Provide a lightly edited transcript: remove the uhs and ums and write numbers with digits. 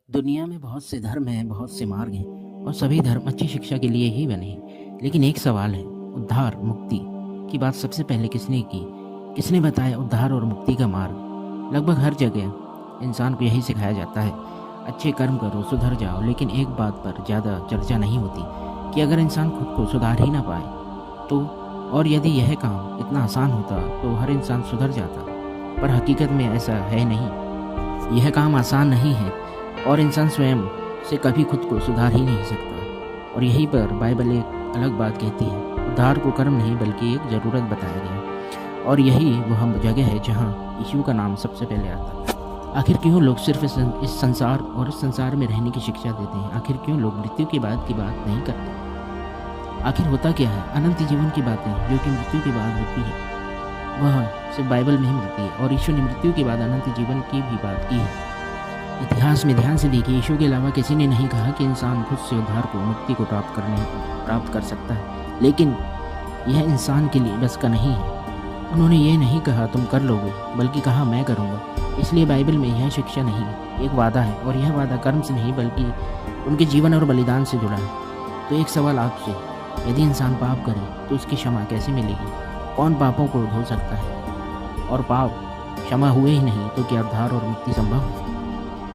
दुनिया में बहुत से धर्म हैं, बहुत से मार्ग हैं और सभी धर्म अच्छी शिक्षा के लिए ही बने हैं। लेकिन एक सवाल है, उद्धार, मुक्ति की बात सबसे पहले किसने की? किसने बताया उद्धार और मुक्ति का मार्ग? लगभग हर जगह इंसान को यही सिखाया जाता है, अच्छे कर्म करो, सुधर जाओ। लेकिन एक बात पर ज़्यादा चर्चा नहीं होती कि अगर इंसान खुद को सुधार ही ना पाए तो, और यदि यह काम इतना आसान होता तो हर इंसान सुधर जाता। पर हकीकत में ऐसा है नहीं। यह काम आसान नहीं है और इंसान स्वयं से कभी खुद को सुधार ही नहीं सकता। और यहीं पर बाइबल एक अलग बात कहती है, उद्धार को कर्म नहीं बल्कि एक ज़रूरत बताया गया। और यही वह जगह है जहाँ यीशु का नाम सबसे पहले आता है। आखिर क्यों लोग सिर्फ इस संसार और इस संसार में रहने की शिक्षा देते हैं? आखिर क्यों लोग मृत्यु के बाद की बात नहीं करते? आखिर होता क्या है? अनंत जीवन की बातें जो कि मृत्यु के बाद होती है वह सिर्फ बाइबल में ही मिलती है। और यीशु ने मृत्यु के बाद अनंत जीवन की भी बात की है। इतिहास में ध्यान से देखिए, यीशु के अलावा किसी ने नहीं कहा कि इंसान खुद से उद्धार को, मुक्ति को प्राप्त कर सकता है। लेकिन यह इंसान के लिए बस का नहीं है। उन्होंने ये नहीं कहा तुम कर लोगे, बल्कि कहा मैं करूँगा। इसलिए बाइबल में यह शिक्षा नहीं, एक वादा है। और यह वादा कर्म से नहीं बल्कि उनके जीवन और बलिदान से जुड़ा है। तो एक सवाल आपसे, यदि इंसान पाप करे तो उसकी क्षमा कैसे मिलेगी? कौन पापों को धो सकता है? और पाप क्षमा हुए ही नहीं तो क्या उद्धार और मुक्ति संभव है?